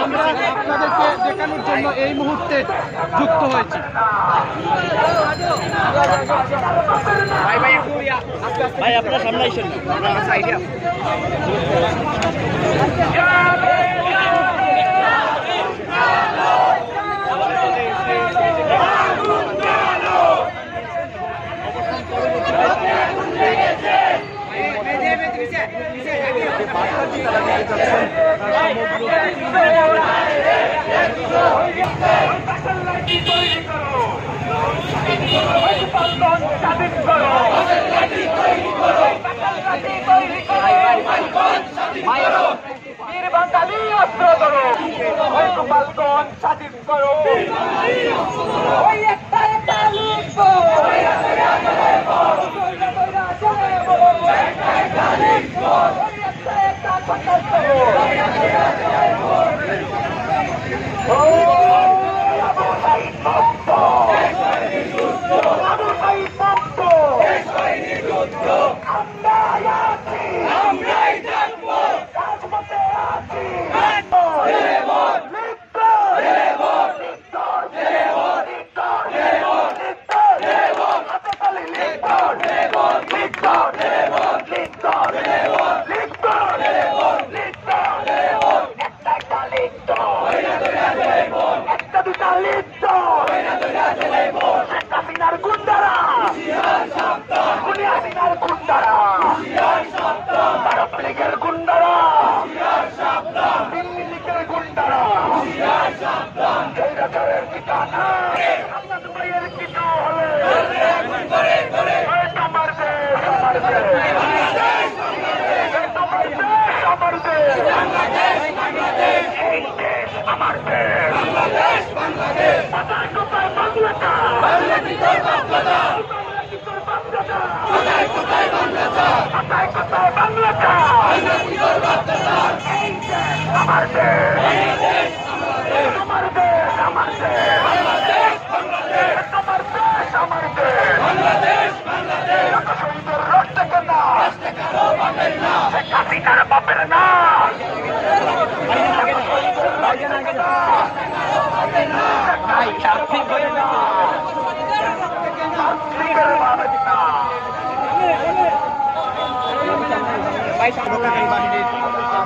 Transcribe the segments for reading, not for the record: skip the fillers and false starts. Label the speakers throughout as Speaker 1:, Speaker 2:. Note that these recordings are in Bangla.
Speaker 1: আমরা আপনাদেরকে দেখানোর জন্য এই মুহূর্তে যুক্ত হয়েছি।
Speaker 2: ভাই আপনারা সামনে আইসেন না।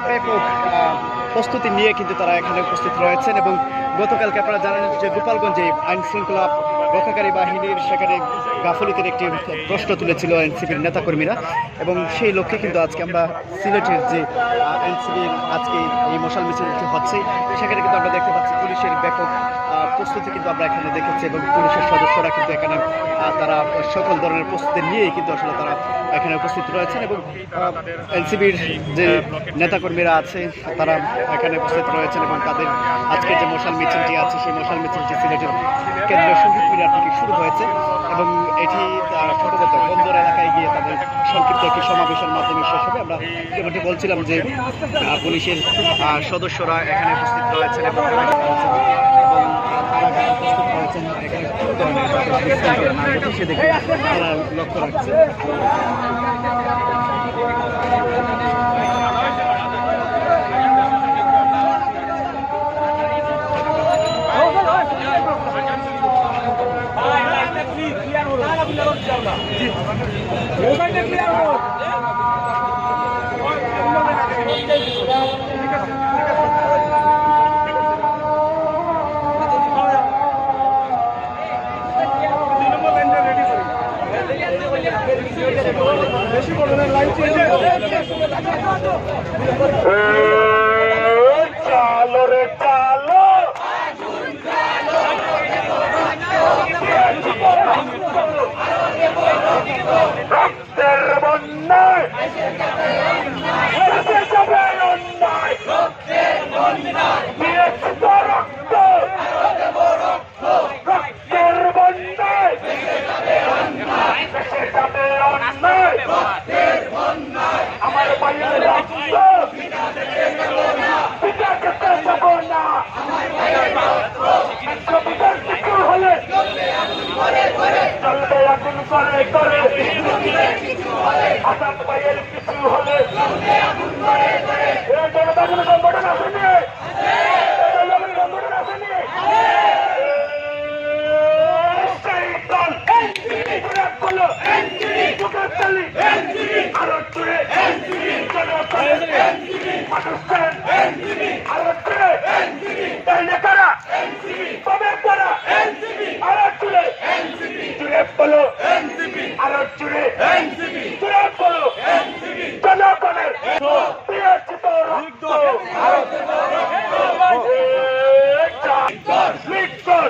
Speaker 2: ব্যাপক প্রস্তুতি নিয়ে কিন্তু তারা এখানে উপস্থিত রয়েছেন এবং গতকালকে আপনারা জানেন যে গোপালগঞ্জে আইন শৃঙ্খলা রক্ষাকারী বাহিনীর সেখানে গাফলতির একটি প্রশ্ন তুলেছিল এনসিপির নেতাকর্মীরা এবং সেই লক্ষ্যে কিন্তু আজকে আমরা সিলেটের যে এনসিপির আজকে এই মশাল মিছিলটি হচ্ছে সেখানে কিন্তু আমরা দেখতে পাচ্ছি পুলিশের ব্যাপক প্রস্তুতি কিন্তু আমরা এখানে দেখেছি এবং পুলিশের সদস্যরা কিন্তু এখানে তারা সকল ধরনের প্রস্তুতি নিয়েই কিন্তু আসলে তারা এখানে উপস্থিত রয়েছেন এবং এনসিপির যে নেতাকর্মীরা আছে তারা এখানে উপস্থিত রয়েছেন এবং তাদের আজকে যে মশাল মিছিলটি আছে সেই মশাল মিছিলটি সিলেটের কেন্দ্রীয় শহীদ মিনার থেকে শুরু হয়েছে এবং এটি সম্ভবত বন্দর এলাকায় গিয়ে তাদের সংক্ষিপ্ত একটি সমাবেশের মাধ্যমে শেষ হবে। আমরা যেমনটি বলছিলাম যে পুলিশের সদস্যরা এখানে উপস্থিত রয়েছেন এবং তারা উপস্থিত রয়েছেন এখানে সেদিকে তারা লক্ষ্য রাখছে।
Speaker 3: চালো রে চালো রক্তের বন্যায় দিয়েছি তো রক্ত রক্তের বন্যায় দেশে যাবে অন্যায় আমার ভাইয়ের রক্ত পিতা খেতে যাব না হলে বলো আরো জুড়ে জুড়ে বলো জনগণের প্রিয়চিত রক্ত লিখকর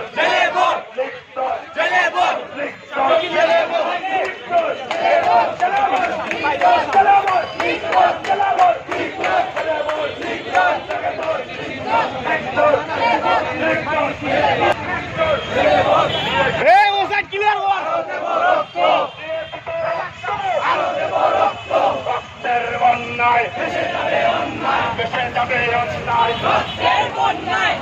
Speaker 3: অন্যায় দেশে যাবে অন্যায়